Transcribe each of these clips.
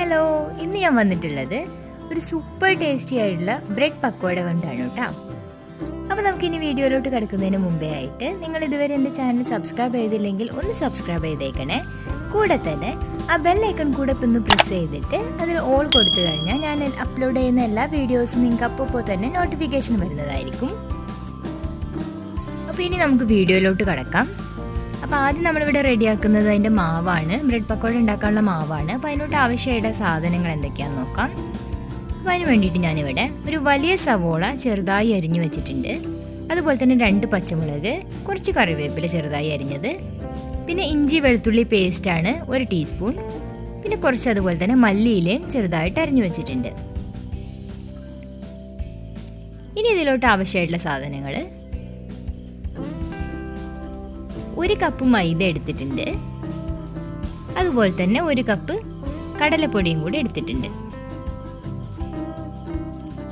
Hello, ഇന്ന് ഞാൻ വന്നിട്ടുള്ളത് ഒരു സൂപ്പർ ടേസ്റ്റി ആയിട്ടുള്ള ബ്രെഡ് പക്കോട കൊണ്ടാണ് കേട്ടോ. അപ്പോൾ നമുക്കിനി വീഡിയോയിലോട്ട് കിടക്കുന്നതിന് മുമ്പേ ആയിട്ട് നിങ്ങൾ ഇതുവരെ എൻ്റെ ചാനൽ സബ്സ്ക്രൈബ് ചെയ്തില്ലെങ്കിൽ ഒന്ന് സബ്സ്ക്രൈബ് ചെയ്തേക്കണേ. കൂടെ തന്നെ ആ ബെല്ലൈക്കൺ കൂടെ ഒന്ന് പ്രസ് ചെയ്തിട്ട് അതിൽ ഓൾ കൊടുത്തു കഴിഞ്ഞാൽ ഞാൻ അപ്ലോഡ് ചെയ്യുന്ന എല്ലാ വീഡിയോസും നിങ്ങൾക്ക് അപ്പോൾ തന്നെ നോട്ടിഫിക്കേഷൻ വരുന്നതായിരിക്കും. അപ്പോൾ ഇനി നമുക്ക് വീഡിയോയിലോട്ട് കിടക്കാം. അപ്പോൾ ആദ്യം നമ്മളിവിടെ റെഡിയാക്കുന്നത് അതിൻ്റെ മാവാണ്, ബ്രെഡ് പക്കോട ഉണ്ടാക്കാനുള്ള മാവാണ്. അപ്പോൾ അതിനോട്ട് ആവശ്യമായിട്ട് സാധനങ്ങൾ എന്തൊക്കെയാണെന്ന് നോക്കാം. അപ്പോൾ അതിന് വേണ്ടിയിട്ട് ഞാനിവിടെ ഒരു വലിയ സവോള ചെറുതായി അരിഞ്ഞു വെച്ചിട്ടുണ്ട്. അതുപോലെ തന്നെ 2 പച്ചമുളക്, കുറച്ച് കറിവേപ്പില ചെറുതായി അരിഞ്ഞത്, പിന്നെ ഇഞ്ചി വെളുത്തുള്ളി പേസ്റ്റാണ് 1 ടീസ്പൂൺ, പിന്നെ കുറച്ച് അതുപോലെ തന്നെ മല്ലിയിലയും ചെറുതായിട്ട് അരിഞ്ഞു വെച്ചിട്ടുണ്ട്. ഇനി ഇതിലോട്ട് ആവശ്യമായിട്ടുള്ള സാധനങ്ങൾ: 1 കപ്പ് മൈദ എടുത്തിട്ടുണ്ട്, അതുപോലെ തന്നെ 1 കപ്പ് കടലപ്പൊടിയും കൂടി എടുത്തിട്ടുണ്ട്.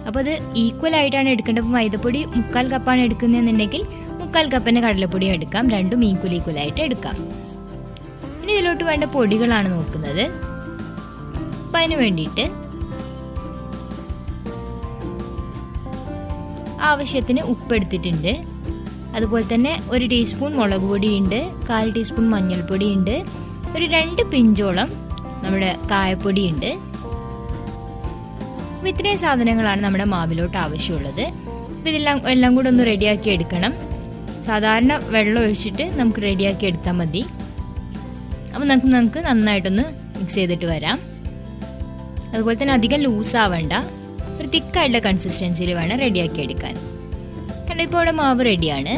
അപ്പോൾ അത് ഈക്വൽ ആയിട്ടാണ് എടുക്കേണ്ടത്. അപ്പോൾ മൈദപ്പൊടി 1/4 കപ്പാണ് എടുക്കുന്നതെന്നുണ്ടെങ്കിൽ 1/4 കപ്പിന് കടലപ്പൊടിയും എടുക്കാം, രണ്ടും ഈക്വലായിട്ട് എടുക്കാം. ഇനി ഇതിലോട്ട് വേണ്ട പൊടികളാണ് നോക്കുന്നത്. അപ്പം അതിന് വേണ്ടിയിട്ട് ആവശ്യത്തിന് ഉപ്പ് എടുത്തിട്ടുണ്ട്, അതുപോലെ തന്നെ 1 ടീസ്പൂൺ മുളക് പൊടിയുണ്ട്, 1/4 ടീസ്പൂൺ മഞ്ഞൾപ്പൊടിയുണ്ട്, ഒരു 2 പിഞ്ചോളം നമ്മുടെ കായപ്പൊടിയുണ്ട്. അപ്പോൾ ഇത്രയും സാധനങ്ങളാണ് നമ്മുടെ മാവിലോട്ട് ആവശ്യമുള്ളത്. അപ്പോൾ എല്ലാം കൂടെ ഒന്ന് റെഡിയാക്കി എടുക്കണം. സാധാരണ വെള്ളം ഒഴിച്ചിട്ട് നമുക്ക് റെഡിയാക്കി എടുത്താൽ മതി. അപ്പോൾ നമുക്ക് നന്നായിട്ടൊന്ന് മിക്സ് ചെയ്തിട്ട് വരാം. അതുപോലെ തന്നെ അധികം ലൂസ് ആവണ്ട, ഒരു തിക്കായിട്ടുള്ള കൺസിസ്റ്റൻസിയിൽ വേണം റെഡിയാക്കി എടുക്കാൻ. കാരണം ഇപ്പോൾ ഇവിടെ മാവ് റെഡിയാണ്.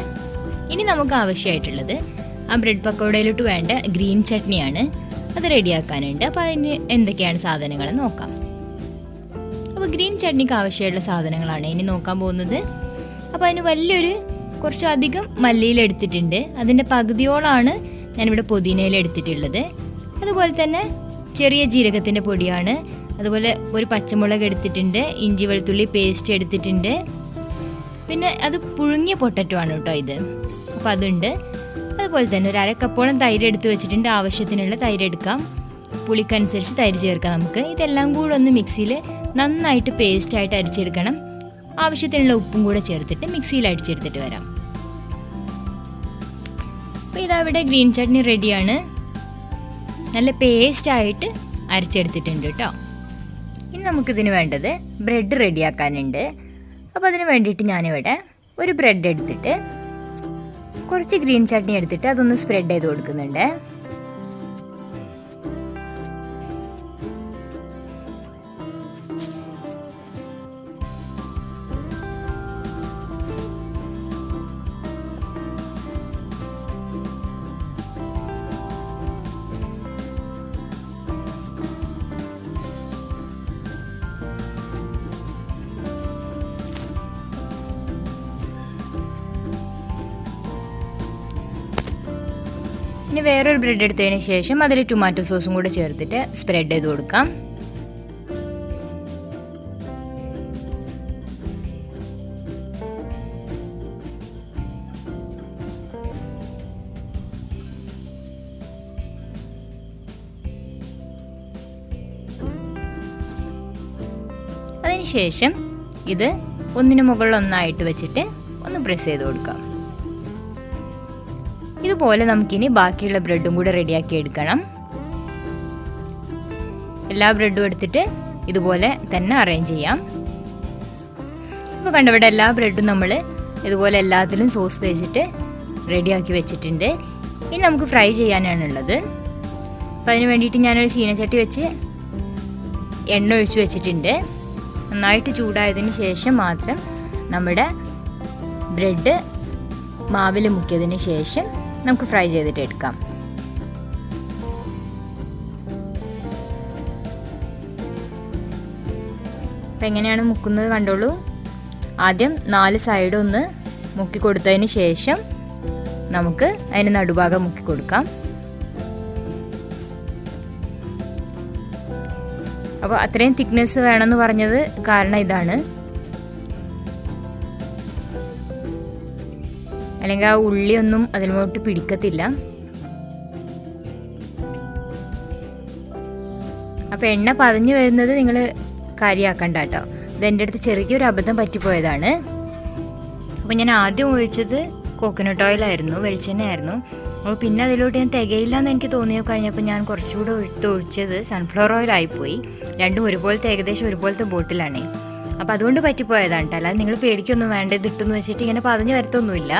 ഇനി നമുക്ക് ആവശ്യമായിട്ടുള്ളത് ആ ബ്രെഡ് പക്കോടയിലോട്ട് വേണ്ട ഗ്രീൻ ചട്നിയാണ്. അത് റെഡിയാക്കാനുണ്ട്. അപ്പോൾ അതിന് എന്തൊക്കെയാണ് സാധനങ്ങൾ നോക്കാം. അപ്പോൾ ഗ്രീൻ ചട്നിക്ക് ആവശ്യമായിട്ടുള്ള സാധനങ്ങളാണ് ഇനി നോക്കാൻ പോകുന്നത്. അപ്പോൾ അതിന് കുറച്ചധികം മല്ലിയില എടുത്തിട്ടുണ്ട്, അതിൻ്റെ പകുതിയോളാണ് ഞാനിവിടെ പുതിനയില എടുത്തിട്ടുള്ളത്. അതുപോലെ തന്നെ ചെറിയ ജീരകത്തിൻ്റെ പൊടിയാണ്, അതുപോലെ 1 പച്ചമുളക് എടുത്തിട്ടുണ്ട്, ഇഞ്ചി വെളുത്തുള്ളി പേസ്റ്റ് എടുത്തിട്ടുണ്ട്, പിന്നെ അത് പുഴുങ്ങിയ പൊട്ടറ്റോ ആണ് കേട്ടോ ഇത്. അപ്പോൾ അതുണ്ട്. അതുപോലെ തന്നെ ഒരു 1/2 കപ്പോളം തൈര് എടുത്ത് വെച്ചിട്ടുണ്ട്. ആവശ്യത്തിനുള്ള തൈര് എടുക്കാം, പുളിക്കനുസരിച്ച് തൈര് ചേർക്കാം നമുക്ക്. ഇതെല്ലാം കൂടെ ഒന്ന് മിക്സിയിൽ നന്നായിട്ട് പേസ്റ്റായിട്ട് അരിച്ചെടുക്കണം. ആവശ്യത്തിനുള്ള ഉപ്പും കൂടെ ചേർത്തിട്ട് മിക്സിയിൽ അടിച്ചെടുത്തിട്ട് വരാം. അപ്പോൾ ഇതവിടെ ഗ്രീൻ ചട്നി റെഡിയാണ്, നല്ല പേസ്റ്റായിട്ട് അരച്ചെടുത്തിട്ടുണ്ട് കേട്ടോ. ഇനി നമുക്കിതിന് വേണ്ടത് ബ്രെഡ് റെഡിയാക്കാനുണ്ട്. അപ്പോൾ അതിന് വേണ്ടിയിട്ട് ഞാനിവിടെ ഒരു ബ്രെഡ് എടുത്തിട്ട് കുറച്ച് ഗ്രീൻ ചട്നി എടുത്തിട്ട് അതൊന്ന് സ്പ്രെഡ് ചെയ്ത് കൊടുക്കുന്നുണ്ട്. ഇനി വേറൊരു ബ്രെഡ് എടുത്തതിന് ശേഷം അതിൽ ടൊമാറ്റോ സോസും കൂടെ ചേർത്തിട്ട് സ്പ്രെഡ് ചെയ്ത് കൊടുക്കാം. അതിനുശേഷം ഇത് ഒന്നിനു മുകളിൽ ഒന്നായിട്ട് വെച്ചിട്ട് ഒന്ന് പ്രസ് ചെയ്ത് കൊടുക്കാം. ഇതുപോലെ നമുക്കിനി ബാക്കിയുള്ള ബ്രെഡും കൂടെ റെഡിയാക്കി എടുക്കണം. എല്ലാ ബ്രെഡും എടുത്തിട്ട് ഇതുപോലെ തന്നെ അറേഞ്ച് ചെയ്യാം. ഇപ്പോൾ കണ്ടവിടെ എല്ലാ ബ്രെഡും നമ്മൾ ഇതുപോലെ എല്ലാത്തിലും സോസ് തേച്ചിട്ട് റെഡിയാക്കി വെച്ചിട്ടുണ്ട്. ഇനി നമുക്ക് ഫ്രൈ ചെയ്യാനാണുള്ളത്. അപ്പോൾ അതിന് വേണ്ടിയിട്ട് ഞാനൊരു ചീനച്ചട്ടി വെച്ച് എണ്ണ ഒഴിച്ച് വെച്ചിട്ടുണ്ട്. നന്നായിട്ട് ചൂടായതിന് ശേഷം മാത്രം നമ്മുടെ ബ്രെഡ് മാവിൽ മുക്കിയതിന് ശേഷം നമുക്ക് ഫ്രൈ ചെയ്തിട്ട് എടുക്കാം. അപ്പം എങ്ങനെയാണ് മുക്കുന്നത് കണ്ടോളൂ. ആദ്യം 4 സൈഡ് ഒന്ന് മുക്കി കൊടുത്തതിന് ശേഷം നമുക്ക് അതിന് നടുഭാഗം മുക്കി കൊടുക്കാം. അപ്പോൾ അത്രയും തിക്നെസ് വേണമെന്ന് പറഞ്ഞത് കാരണം ഇതാണ്. അല്ലെങ്കിൽ ആ ഉള്ളിയൊന്നും അതിലോട്ട് പിടിക്കത്തില്ല. അപ്പോൾ എണ്ണ പതഞ്ഞു വരുന്നത് നിങ്ങൾ കാര്യമാക്കണ്ട കേട്ടോ. ഇതെൻ്റെ അടുത്ത് ചെറിയൊരു അബദ്ധം പറ്റിപ്പോയതാണ്. അപ്പോൾ ഞാൻ ആദ്യം ഒഴിച്ചത് കോക്കനട്ട് ഓയിലായിരുന്നു, വെളിച്ചെണ്ണയായിരുന്നു. അപ്പോൾ പിന്നെ അതിലോട്ട് ഞാൻ തികയില്ല എന്ന് എനിക്ക് കഴിഞ്ഞപ്പോൾ ഞാൻ കുറച്ചുകൂടെ ഒഴിച്ചത് സൺഫ്ലവർ ഓയിലായിപ്പോയി. രണ്ടും ഒരുപോലത്തെ, ഏകദേശം ഒരുപോലത്തെ ബോട്ടിലാണ്. അപ്പോൾ അതുകൊണ്ട് പറ്റിപ്പോയതാണ് കേട്ടോ. അല്ലാതെ നിങ്ങൾ പേടിക്കൊന്നും വേണ്ട, ഇതിട്ടെന്ന് വെച്ചിട്ട് ഇങ്ങനെ പതഞ്ഞ് വരത്തൊന്നുമില്ല.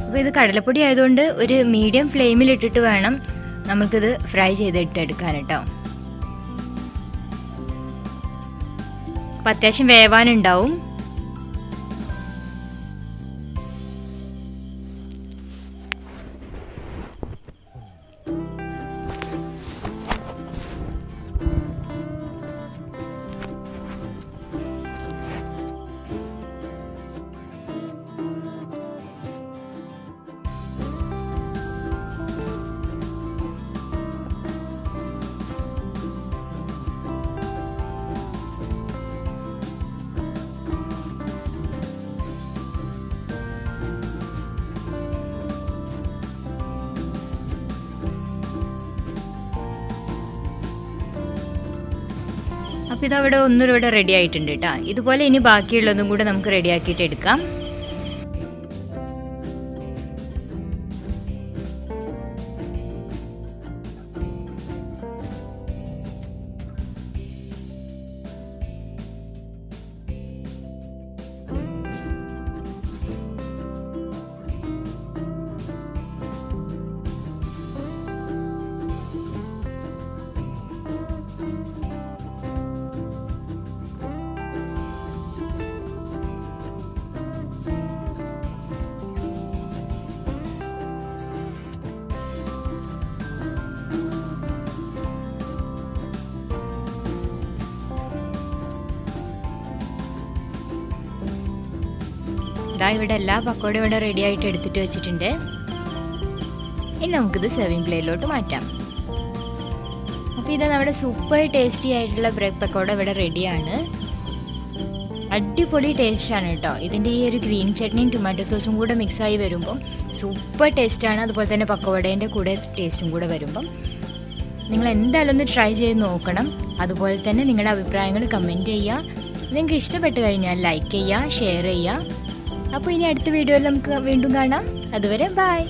അപ്പോൾ ഇത് കടലപ്പൊടി ആയതുകൊണ്ട് ഒരു മീഡിയം ഫ്ലെയിമിലിട്ടിട്ട് വേണം നമുക്കിത് ഫ്രൈ ചെയ്തിട്ടെടുക്കാൻ കേട്ടോ. അപ്പോൾ അത്യാവശ്യം വേവാനുണ്ടാവും. അപ്പോൾ ഇതവിടെ ഒന്നുകൂടെ റെഡി ആയിട്ടുണ്ട് കേട്ടോ. ഇതുപോലെ ഇനി ബാക്കിയുള്ളതും കൂടെ നമുക്ക് റെഡിയാക്കിയിട്ട് എടുക്കാം. ഇതാ ഇവിടെ എല്ലാ പക്കോടയും ഇവിടെ റെഡി ആയിട്ട് എടുത്തിട്ട് വെച്ചിട്ടുണ്ട്. ഇനി നമുക്കിത് സെർവിങ് പ്ലേറ്റിലോട്ട് മാറ്റാം. അപ്പോൾ ഇത് നമ്മുടെ സൂപ്പർ ടേസ്റ്റി ആയിട്ടുള്ള ബ്രെഡ് പക്കോട ഇവിടെ റെഡിയാണ്. അടിപൊളി ടേസ്റ്റാണ് കേട്ടോ. ഇതിൻ്റെ ഈ ഒരു ഗ്രീൻ ചട്നിയും ടൊമാറ്റോ സോസും കൂടെ മിക്സായി വരുമ്പം സൂപ്പർ ടേസ്റ്റാണ്. അതുപോലെ തന്നെ പക്കോടേൻ്റെ കൂടെ ടേസ്റ്റും കൂടെ വരുമ്പം നിങ്ങൾ എന്തായാലും ഒന്ന് ട്രൈ ചെയ്ത് നോക്കണം. അതുപോലെ തന്നെ നിങ്ങളുടെ അഭിപ്രായങ്ങൾ കമൻറ്റ് ചെയ്യുക. നിങ്ങൾക്ക് ഇഷ്ടപ്പെട്ട് കഴിഞ്ഞാൽ ലൈക്ക് ചെയ്യുക, ഷെയർ ചെയ്യുക. അപ്പോൾ ഇനി അടുത്ത വീഡിയോയിൽ നമുക്ക് വീണ്ടും കാണാം. അതുവരെ ബൈ.